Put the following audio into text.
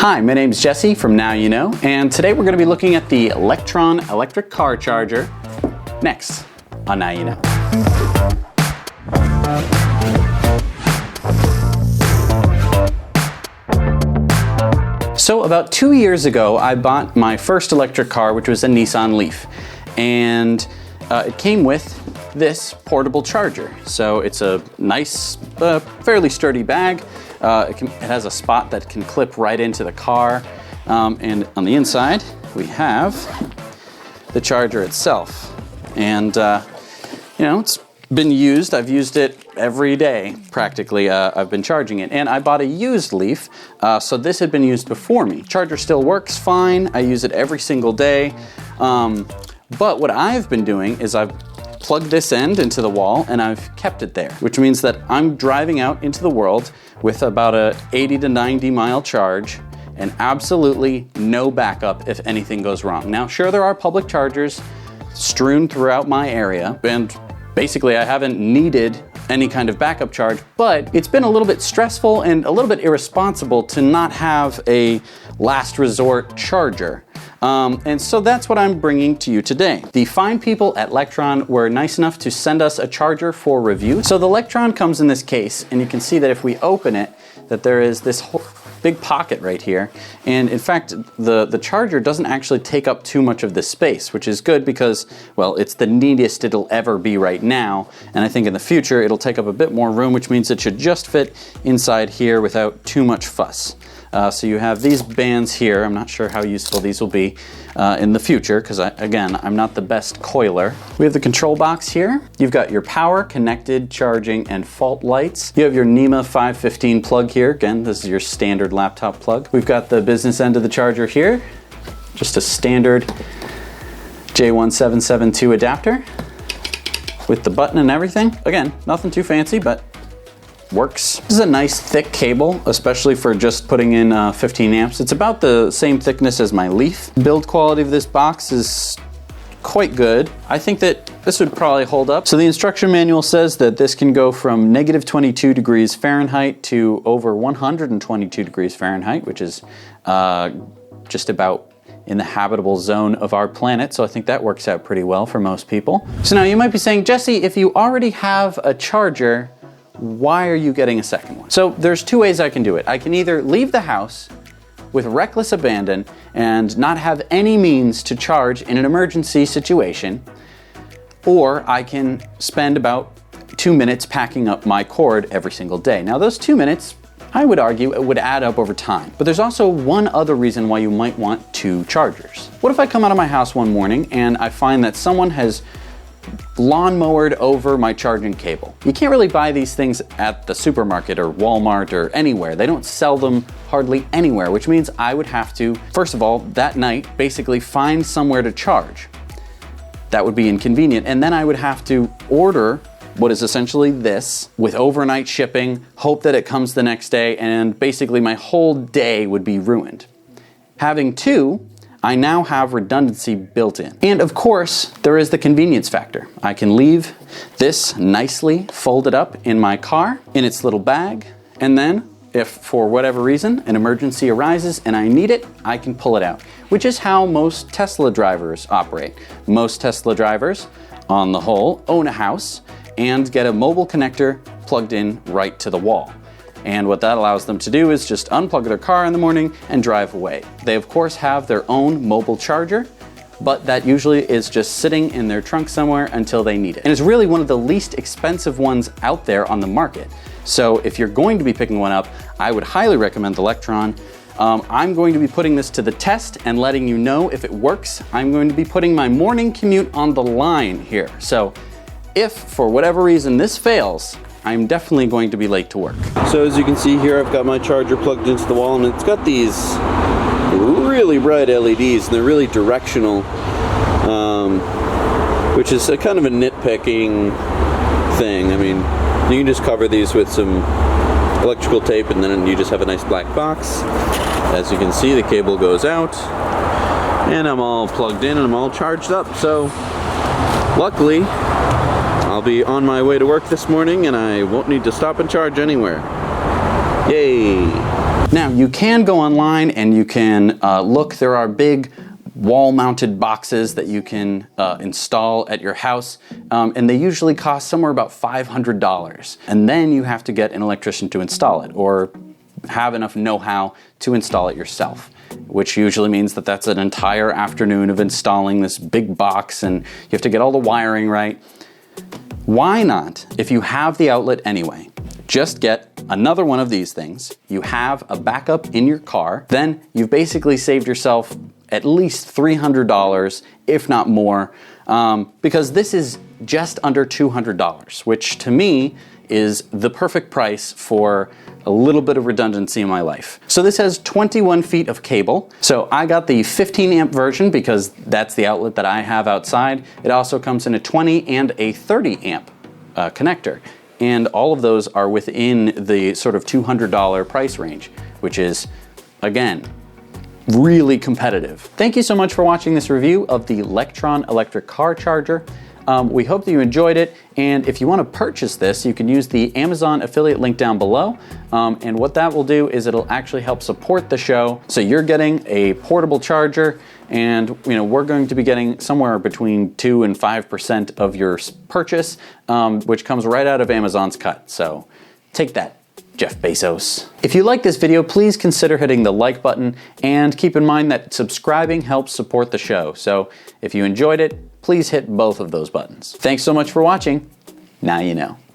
Hi, my name is Jesse from Now You Know, and today we're going to be looking at the Lectron electric car charger next on Now You Know. So about 2 years ago, I bought my first electric car, which was a Nissan Leaf, and it came with this portable charger. So it's a nice, fairly sturdy bag. It has a spot that can clip right into the car. And on the inside, we have the charger itself. And, you know, it's been used. I've used it every day, practically. I've been charging it. And I bought a used Leaf, so this had been used before me. Charger still works fine. I use it every single day. But what I've been doing is I've plugged this end into the wall and I've kept it there, which means that I'm driving out into the world with about a 80 to 90 mile charge and absolutely no backup if anything goes wrong. Now, sure, there are public chargers strewn throughout my area, and basically I haven't needed any kind of backup charge, but it's been a little bit stressful and a little bit irresponsible to not have a last resort charger. And so that's what I'm bringing to you today. The fine people at Lectron were nice enough to send us a charger for review. So the Lectron comes in this case, and you can see that if we open it, that there is this whole big pocket right here. And in fact, the charger doesn't actually take up too much of this space, which is good because, well, it's the neatest it'll ever be right now. And I think in the future, it'll take up a bit more room, which means it should just fit inside here without too much fuss. So you have these bands here. I'm not sure how useful these will be in the future because, again, I'm not the best coiler. We have the control box here. You've got your power, connected, charging, and fault lights. You have your NEMA 515 plug here. Again, this is your standard laptop plug. We've got the business end of the charger here. Just a standard J1772 adapter with the button and everything. Again, nothing too fancy, but works. This is a nice thick cable, especially for just putting in 15 amps. It's about the same thickness as my Leaf. Build quality of this box is quite good. I think that this would probably hold up. So the instruction manual says that this can go from negative 22 degrees Fahrenheit to over 122 degrees Fahrenheit, which is just about in the habitable zone of our planet. So I think that works out pretty well for most people. So now you might be saying, Jesse, if you already have a charger, why are you getting a second one? So there's two ways I can do it. I can either leave the house with reckless abandon and not have any means to charge in an emergency situation, or I can spend about 2 minutes packing up my cord every single day. Now those 2 minutes, I would argue, it would add up over time. But there's also one other reason why you might want two chargers. What if I come out of my house one morning and I find that someone has lawn-mowered over my charging cable? You can't really buy these things at the supermarket or Walmart or anywhere. They don't sell them hardly anywhere, which means I would have to, first of all, that night, basically find somewhere to charge. That would be inconvenient. And then I would have to order what is essentially this with overnight shipping, hope that it comes the next day, and basically my whole day would be ruined. Having two, I now have redundancy built in. And of course, there is the convenience factor. I can leave this nicely folded up in my car in its little bag, and then if for whatever reason an emergency arises and I need it, I can pull it out, which is how most Tesla drivers operate. Most Tesla drivers, on the whole, own a house and get a mobile connector plugged in right to the wall. And what that allows them to do is just unplug their car in the morning and drive away. They of course have their own mobile charger, but that usually is just sitting in their trunk somewhere until they need it. And it's really one of the least expensive ones out there on the market. So if you're going to be picking one up, I would highly recommend the Lectron. I'm going to be putting this to the test and letting you know if it works. I'm going to be putting my morning commute on the line here. So if for whatever reason this fails, I'm definitely going to be late to work. So as you can see here, I've got my charger plugged into the wall, and it's got these really bright LEDs, and they're really directional, which is a kind of a nitpicking thing. I mean, you can just cover these with some electrical tape, and then you just have a nice black box. As you can see, the cable goes out, and I'm all plugged in, and I'm all charged up. So luckily, I'll be on my way to work this morning and I won't need to stop and charge anywhere. Yay! Now, you can go online and you can look. There are big wall-mounted boxes that you can install at your house, and they usually cost somewhere about $500. And then you have to get an electrician to install it, or have enough know-how to install it yourself, which usually means that that's an entire afternoon of installing this big box, and you have to get all the wiring right. Why not, if you have the outlet anyway, just get another one of these things. You have a backup in your car, then you've basically saved yourself at least $300, if not more, because this is just under $200, which to me is the perfect price for a little bit of redundancy in my life. So this has 21 feet of cable. So I got the 15 amp version because that's the outlet that I have outside. It also comes in a 20 and a 30 amp connector. And all of those are within the sort of $200 price range, which is, again, really competitive. Thank you so much for watching this review of the Lectron electric car charger. We hope that you enjoyed it, and if you want to purchase this, you can use the Amazon affiliate link down below, and what that will do is it'll actually help support the show. So you're getting a portable charger, and we're going to be getting somewhere between 2 and 5% of your purchase, which comes right out of Amazon's cut. So take that, Jeff Bezos. If you like this video, please consider hitting the like button, and keep in mind that subscribing helps support the show. So if you enjoyed it, please hit both of those buttons. Thanks so much for watching. Now you know.